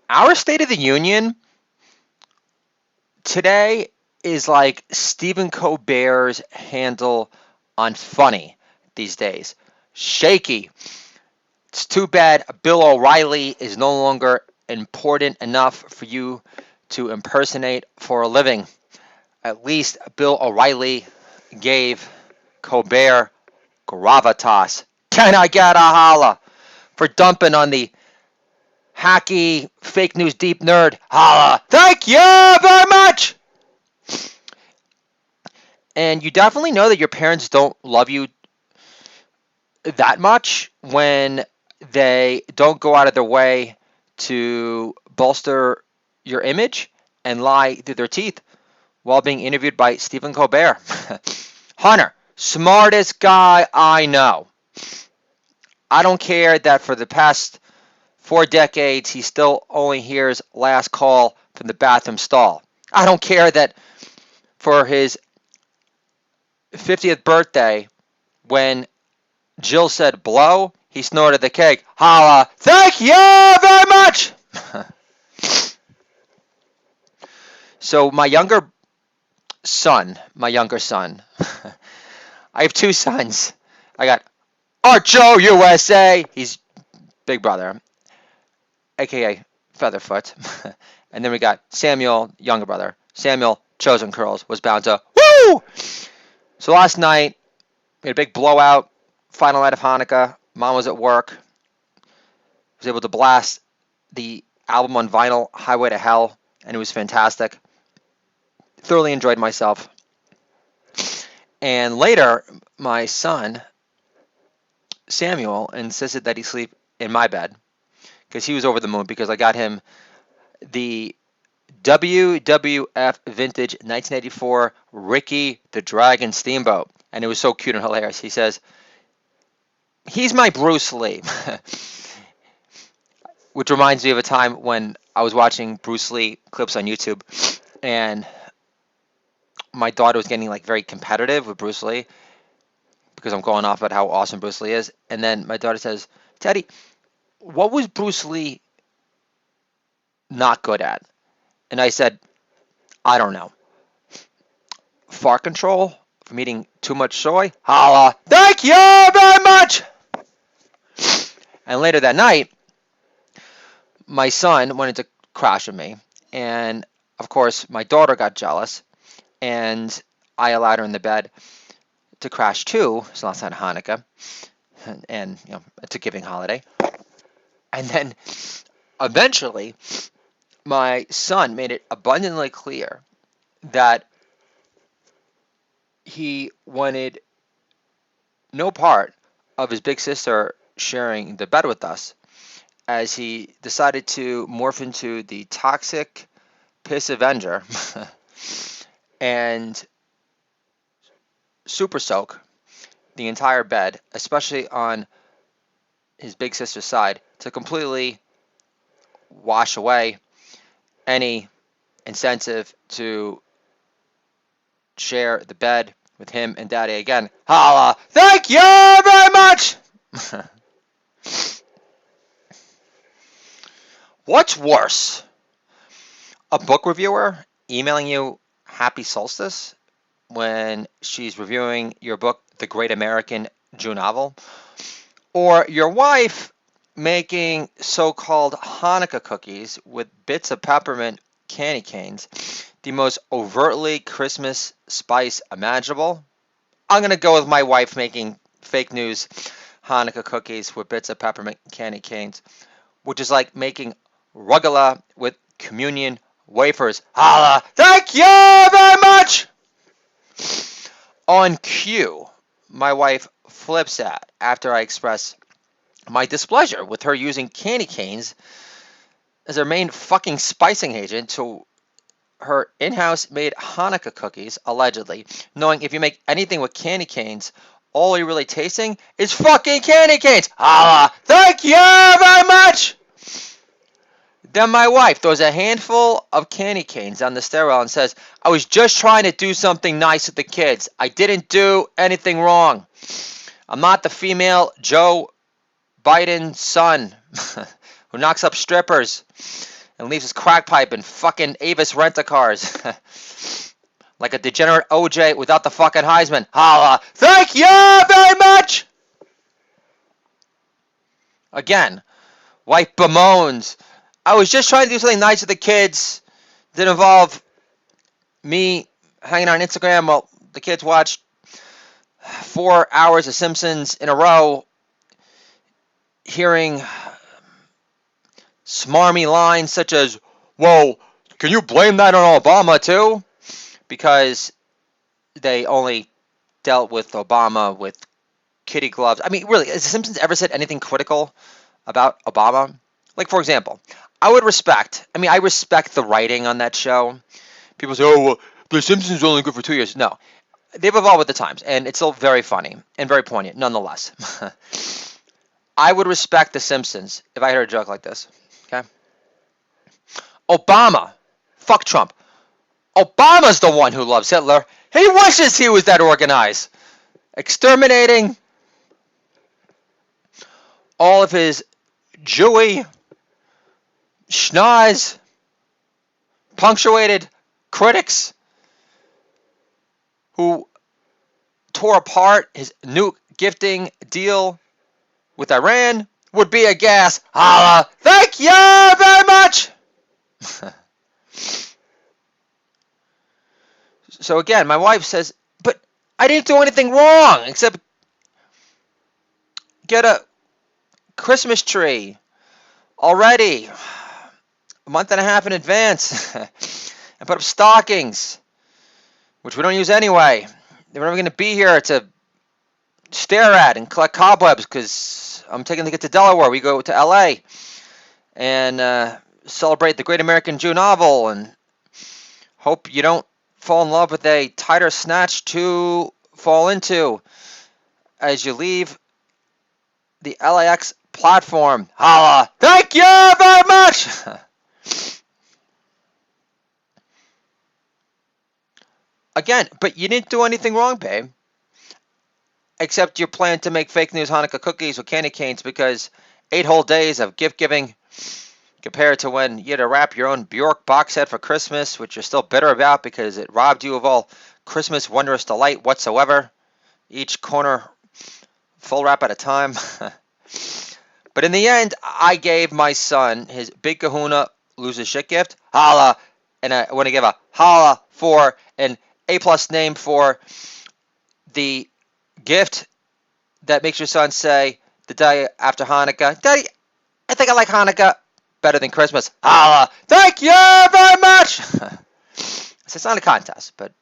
Our State of the Union today is like Stephen Colbert's handle on funny these days. Shaky. It's too bad Bill O'Reilly is no longer important enough for you to impersonate for a living. At least Bill O'Reilly gave Colbert gravitas. Can I get a holla for dumping on the hacky fake news deep nerd? Holla. Thank you very much. And you definitely know that your parents don't love you that much when they don't go out of their way to bolster your image and lie through their teeth while being interviewed by Stephen Colbert. Hunter, smartest guy I know. I don't care that for the past 4 decades he still only hears last call from the bathroom stall. I don't care that for his 50th birthday, when Jill said blow, he snorted the cake. Holla, thank you very much! So my younger son, I have two sons. I got Archo USA, he's big brother, aka Featherfoot. And then we got Samuel, younger brother. Samuel, Chosen Curls, was bound to woo! So last night, we had a big blowout, final night of Hanukkah. Mom was at work, was able to blast the album on vinyl, Highway to Hell, and it was fantastic. Thoroughly enjoyed myself. And later, my son, Samuel, insisted that he sleep in my bed because he was over the moon because I got him the WWF Vintage 1984 Ricky the Dragon Steamboat. And it was so cute and hilarious. He says, he's my Bruce Lee. Which reminds me of a time when I was watching Bruce Lee clips on YouTube. And my daughter was getting like very competitive with Bruce Lee because I'm going off about how awesome Bruce Lee is. And then my daughter says, Daddy, what was Bruce Lee not good at? And I said, I don't know. Fart control from eating too much soy? Holla, thank you very much! And later that night, my son wanted to crash with me. And of course, my daughter got jealous. And I allowed her in the bed to crash too. It's last night of Hanukkah. And, it's a giving holiday. And then eventually, my son made it abundantly clear that he wanted no part of his big sister sharing the bed with us, as he decided to morph into the toxic piss avenger and super soak the entire bed, especially on his big sister's side, to completely wash away any incentive to share the bed with him and Daddy again. Holla! Thank you very much! What's worse? A book reviewer emailing you Happy Solstice when she's reviewing your book, The Great American Jew Novel? Or your wife making so-called Hanukkah cookies with bits of peppermint candy canes, the most overtly Christmas spice imaginable? I'm going to go with my wife making fake news Hanukkah cookies with bits of peppermint candy canes, which is like making rugelach with communion wafers. Holla! Thank you very much! On cue, my wife flips out after I express my displeasure with her using candy canes as her main fucking spicing agent to her in-house made Hanukkah cookies, allegedly, knowing if you make anything with candy canes, all you're really tasting is fucking candy canes. Holla! Thank you very much! Then my wife throws a handful of candy canes on the stairwell and says, I was just trying to do something nice with the kids. I didn't do anything wrong. I'm not the female Joe Biden's son who knocks up strippers and leaves his crack pipe in fucking Avis rent-a-cars. Like a degenerate OJ without the fucking Heisman. Holla! Thank you very much! Again, wife bemoans. I was just trying to do something nice with the kids that involve me hanging on Instagram while the kids watch 4 hours of Simpsons in a row, hearing smarmy lines such as, "Whoa, can you blame that on Obama too?" Because they only dealt with Obama with kitty gloves. I mean, really, has The Simpsons ever said anything critical about Obama? Like, for example, I respect the writing on that show. People say, "Oh, well, The Simpsons are only good for 2 years." No, they've evolved with the times, and it's still very funny and very poignant, nonetheless. I would respect The Simpsons if I heard a joke like this. Okay? Obama, fuck Trump. Obama's the one who loves Hitler. He wishes he was that organized. Exterminating all of his Jewy, schnoz, punctuated critics who tore apart his nuke gifting deal with Iran would be a gas. Holla! Thank you very much! So again, my wife says, "But I didn't do anything wrong except get a Christmas tree already a month and a half in advance and put up stockings, which we don't use anyway. They're never going to be here to stare at and collect cobwebs because I'm taking the kids to Delaware. We go to LA and celebrate the Great American Jew novel and hope you don't fall in love with a tighter snatch to fall into as you leave the LAX platform. Holla! Thank you very much!" Again, but you didn't do anything wrong, babe. Except you plan to make fake news Hanukkah cookies with candy canes because 8 whole days of gift giving compared to when you had to wrap your own Bjork box set for Christmas, which you're still bitter about because it robbed you of all Christmas wondrous delight whatsoever. Each corner full wrap at a time. But in the end, I gave my son his big kahuna loses shit gift. Holla. And I want to give a holla for an A+ name for the gift that makes your son say the day after Hanukkah, "Daddy, I think I like Hanukkah better than Christmas." Holla! Thank you very much! So it's not a contest, but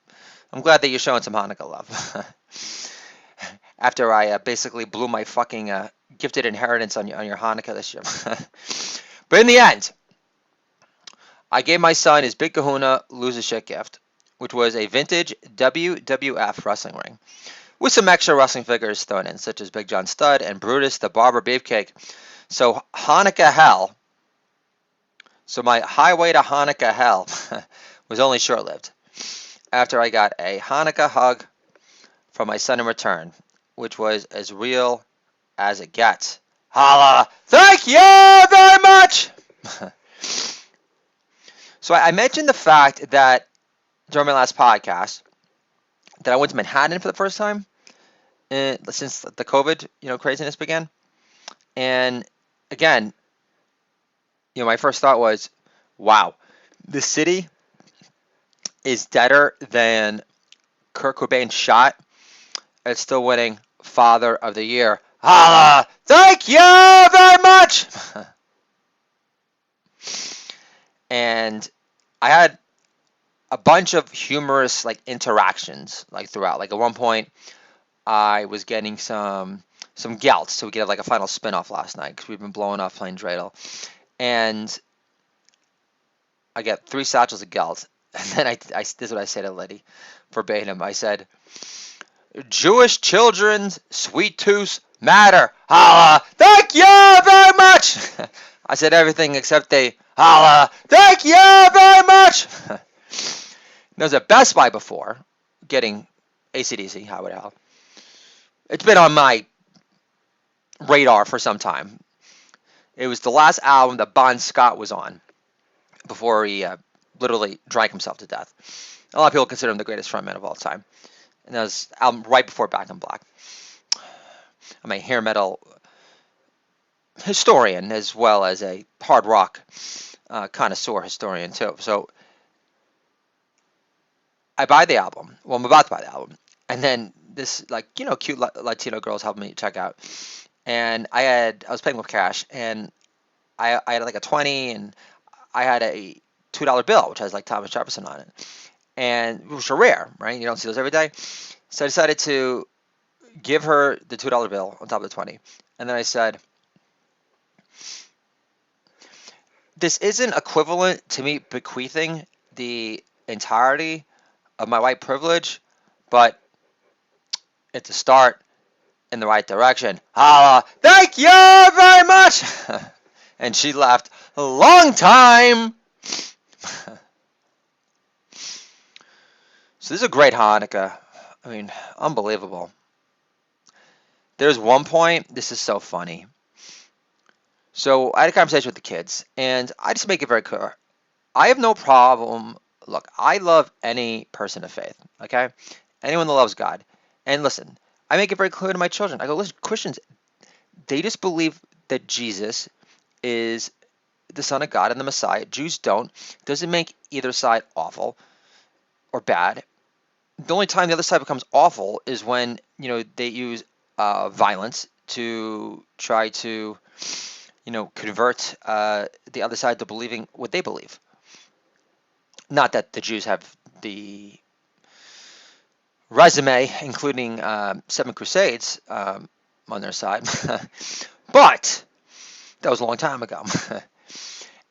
I'm glad that you're showing some Hanukkah love. After I basically blew my fucking gifted inheritance on your Hanukkah this year. But in the end, I gave my son his big kahuna lose a shit gift, which was a vintage WWF wrestling ring with some extra wrestling figures thrown in, such as Big John Studd and Brutus the Barber Beefcake. So Hanukkah hell, so my highway to Hanukkah hell was only short-lived after I got a Hanukkah hug from my son in return, which was as real as it gets. Holla! Thank you very much! So I mentioned the fact that during my last podcast that I went to Manhattan for the first time since the COVID, craziness began. And again, my first thought was, wow, the city is deader than Kurt Cobain's shot. It's still winning Father of the Year. Holla! Thank you very much! And I had a bunch of humorous interactions throughout. At one point, I was getting some gelt, so we could have a final spin-off last night because we've been blowing off playing dreidel. And I get 3 satchels of gelt, and then this is what I said to Liddy verbatim. I said, "Jewish children's sweet tooths matter. Holla! Thank you very much!" I said everything except the holla! Thank you very much! There was a Best Buy before getting AC/DC, Highway to Hell. It's been on my radar for some time. It was the last album that Bon Scott was on. before he literally drank himself to death. A lot of people consider him the greatest frontman of all time. And that was album right before Back in Black. I'm a hair metal historian as well as a hard rock connoisseur historian too. So I buy the album. Well, I'm about to buy the album, and then this cute Latino girls helped me check out. And I was paying with cash, and I had like a 20, and I had a $2 bill, which has like Thomas Jefferson on it, and which are rare, right? You don't see those every day. So I decided to give her the $2 bill on top of the 20, and then I said, "This isn't equivalent to me bequeathing the entirety of my white privilege, but it's a start in the right direction. Holla, thank you very much." And she laughed a long time. So this is a great Hanukkah. I mean, unbelievable. There's one point, this is so funny. So I had a conversation with the kids, and I just make it very clear. I have no problem. Look, I love any person of faith, okay? Anyone that loves God. And listen, I make it very clear to my children. I go, listen, Christians, they just believe that Jesus is the Son of God and the Messiah. Jews don't. Doesn't make either side awful or bad. The only time the other side becomes awful is when they use violence to try to convert the other side to believing what they believe. Not that the Jews have the resume, including 7 Crusades on their side, but that was a long time ago.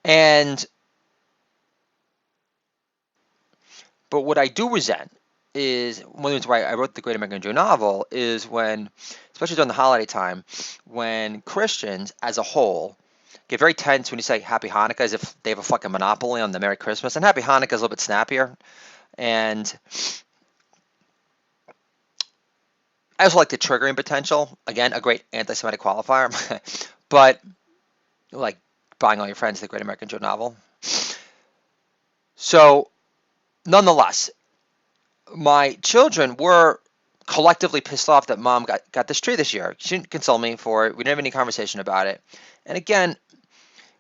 And but what I do resent is one of the reasons why I wrote the Great American Jew novel is when, especially during the holiday time, when Christians as a whole get very tense when you say Happy Hanukkah as if they have a fucking monopoly on the Merry Christmas. And Happy Hanukkah is a little bit snappier. And I also like the triggering potential. Again, a great anti-Semitic qualifier. But like buying all your friends the Great American Jew novel. So nonetheless, my children were collectively pissed off that mom got this tree this year. She didn't console me for it. We didn't have any conversation about it. And again,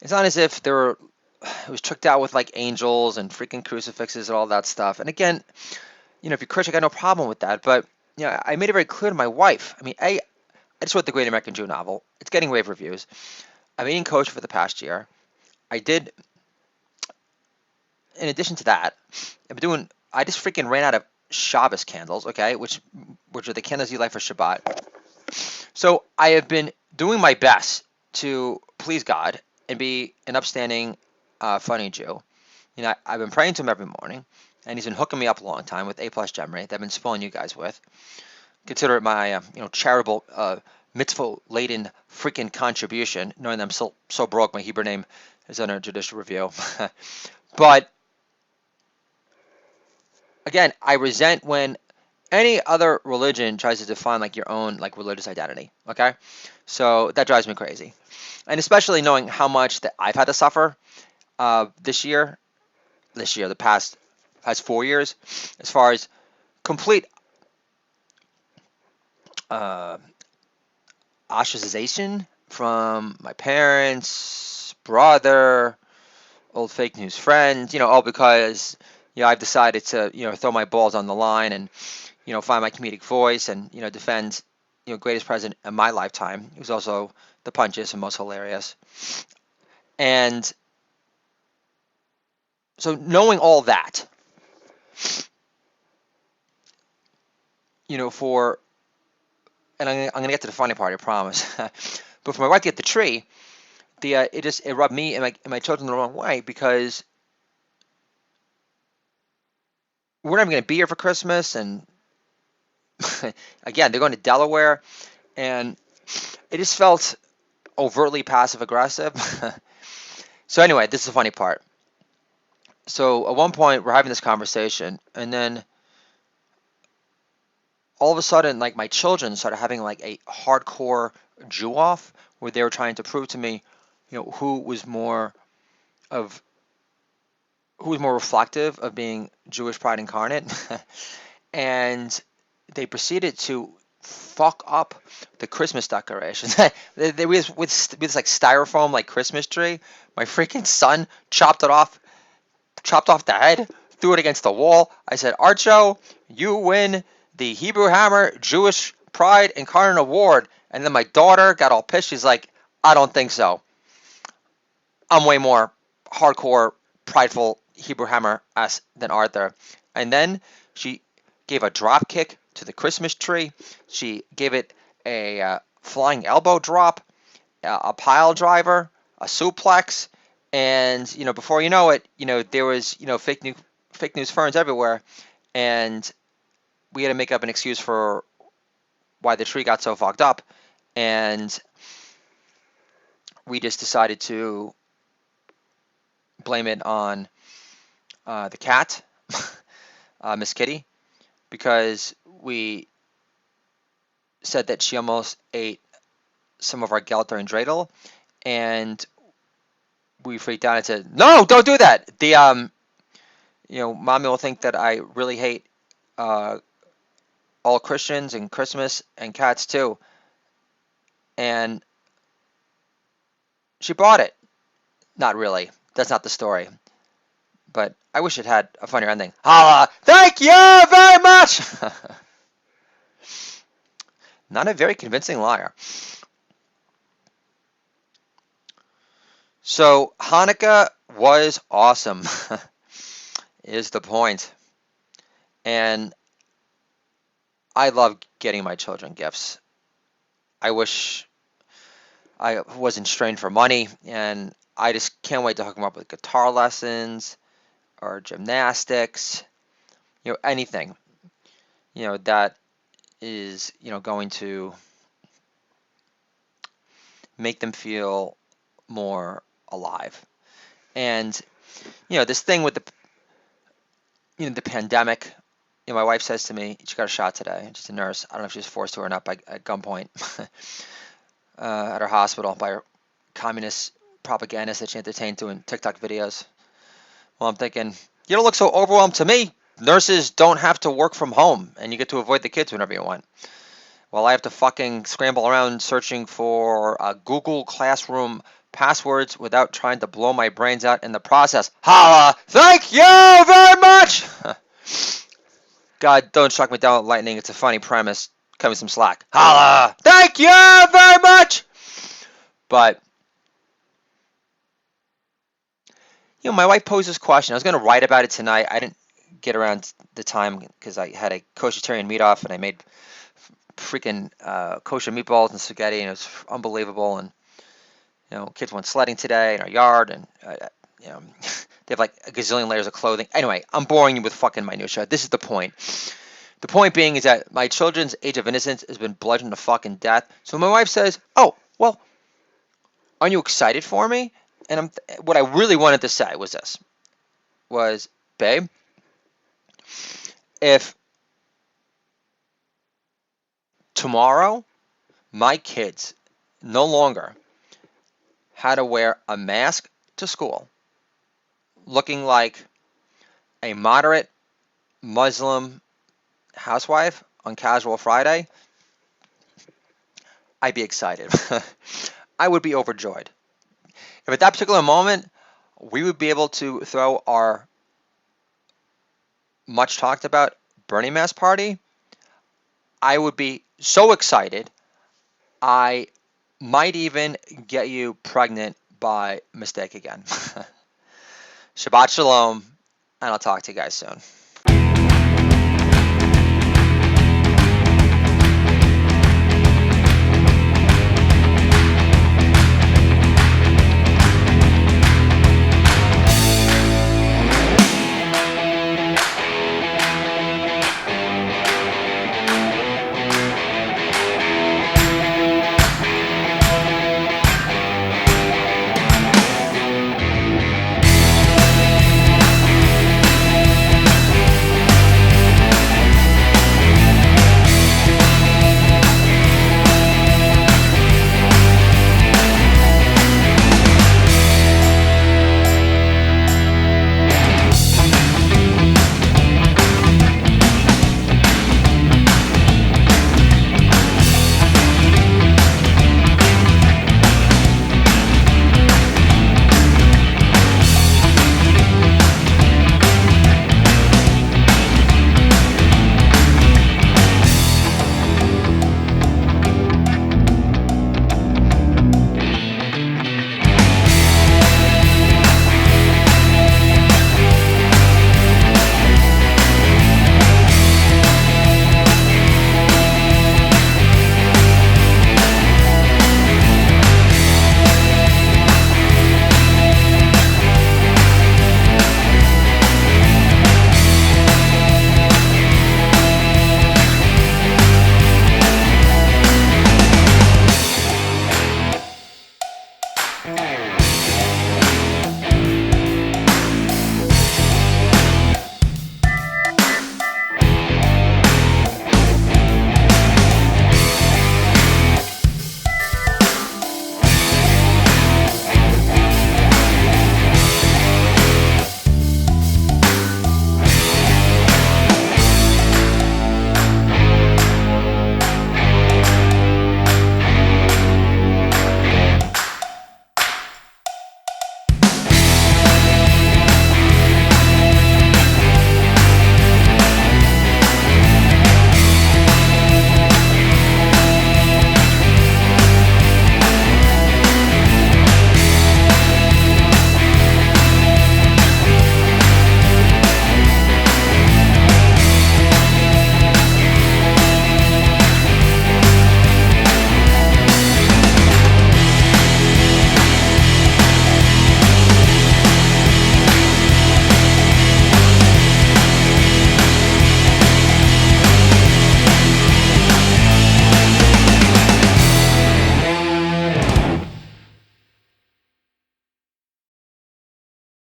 it's not as if it was tricked out with like angels and freaking crucifixes and all that stuff. And again, if you're Christian, I got no problem with that. But I made it very clear to my wife. I mean, I just wrote the Great American Jew novel. It's getting rave reviews. I'm eating kosher for the past year. In addition to that, I just freaking ran out of Shabbos candles, okay, which are the candles you light for Shabbat. So I have been doing my best to please God and be an upstanding, funny Jew. I've been praying to him every morning, and he's been hooking me up a long time with A+ Gem Ray that I've been spoiling you guys with. Consider it my, charitable, mitzvah-laden freaking contribution, knowing that I'm so broke my Hebrew name is under judicial review. But again, I resent when any other religion tries to define like your own like religious identity. Okay, so that drives me crazy, and especially knowing how much that I've had to suffer this year, the past 4 years, as far as complete ostracization from my parents, brother, old fake news friends. All because I've decided to throw my balls on the line and find my comedic voice and defend greatest president in my lifetime. He was also the punchiest and most hilarious. And so knowing all that, and I'm gonna get to the funny part, I promise. But for my wife to get the tree, it rubbed me and my children the wrong way because we're not even gonna be here for Christmas, and again, they're going to Delaware, and it just felt overtly passive aggressive. So anyway, this is the funny part. So at one point we're having this conversation, and then all of a sudden, like my children started having like a hardcore Jew off, where they were trying to prove to me, who was more of who was more reflective of being Jewish pride incarnate, and they proceeded to fuck up the Christmas decorations. They with this like styrofoam like Christmas tree. My freaking son chopped off the head, threw it against the wall. I said, Archo, you win the Hebrew Hammer Jewish Pride Incarnate Award. And then my daughter got all pissed. She's like, I don't think so. I'm way more hardcore, prideful Hebrew Hammer ass than Arthur. And then she gave a drop kick to the Christmas tree. She gave it a flying elbow drop, a pile driver, a suplex, and before you know it, there was fake news ferns everywhere, and we had to make up an excuse for why the tree got so fucked up, and we just decided to blame it on the cat, Miss Kitty, because we said that she almost ate some of our Gelter and Dreidel, and we freaked out and said, "No, don't do that." The mommy will think that I really hate all Christians and Christmas and cats too, and she bought it. Not really. That's not the story. But I wish it had a funnier ending. Holla! Thank you very much. Not a very convincing liar. So Hanukkah was awesome, is the point. And I love getting my children gifts. I wish I wasn't strained for money, and I just can't wait to hook them up with guitar lessons or gymnastics, anything, that is, going to make them feel more alive. And this thing with the pandemic, my wife says to me, she got a shot today. She's a nurse. I don't know if she was forced to or not at gunpoint at her hospital by her communist propagandists that she entertained doing TikTok videos. Well, I'm thinking, you don't look so overwhelmed to me. Nurses don't have to work from home, and you get to avoid the kids whenever you want. Well, I have to fucking scramble around searching for Google Classroom passwords without trying to blow my brains out in the process. Holla! Thank you very much! God, don't struck me down with lightning. It's a funny premise. Cut me some slack. Holla! Thank you very much! But, my wife posed this question. I was going to write about it tonight. I didn't get around the time because I had a kosher-tarian meat-off, and I made freaking kosher meatballs and spaghetti, and it was unbelievable. And kids went sledding today in our yard, and they have like a gazillion layers of clothing. Anyway, I'm boring you with fucking minutia. This is the point. The point being is that my children's age of innocence has been bludgeoned to fucking death. So my wife says, "Oh, well, aren't you excited for me?" And what I really wanted to say was this: babe, if tomorrow my kids no longer had to wear a mask to school, looking like a moderate Muslim housewife on Casual Friday, I'd be excited. I would be overjoyed. If at that particular moment we would be able to throw our much talked about Burning Mass party, I would be so excited I might even get you pregnant by mistake again. Shabbat Shalom, and I'll talk to you guys soon.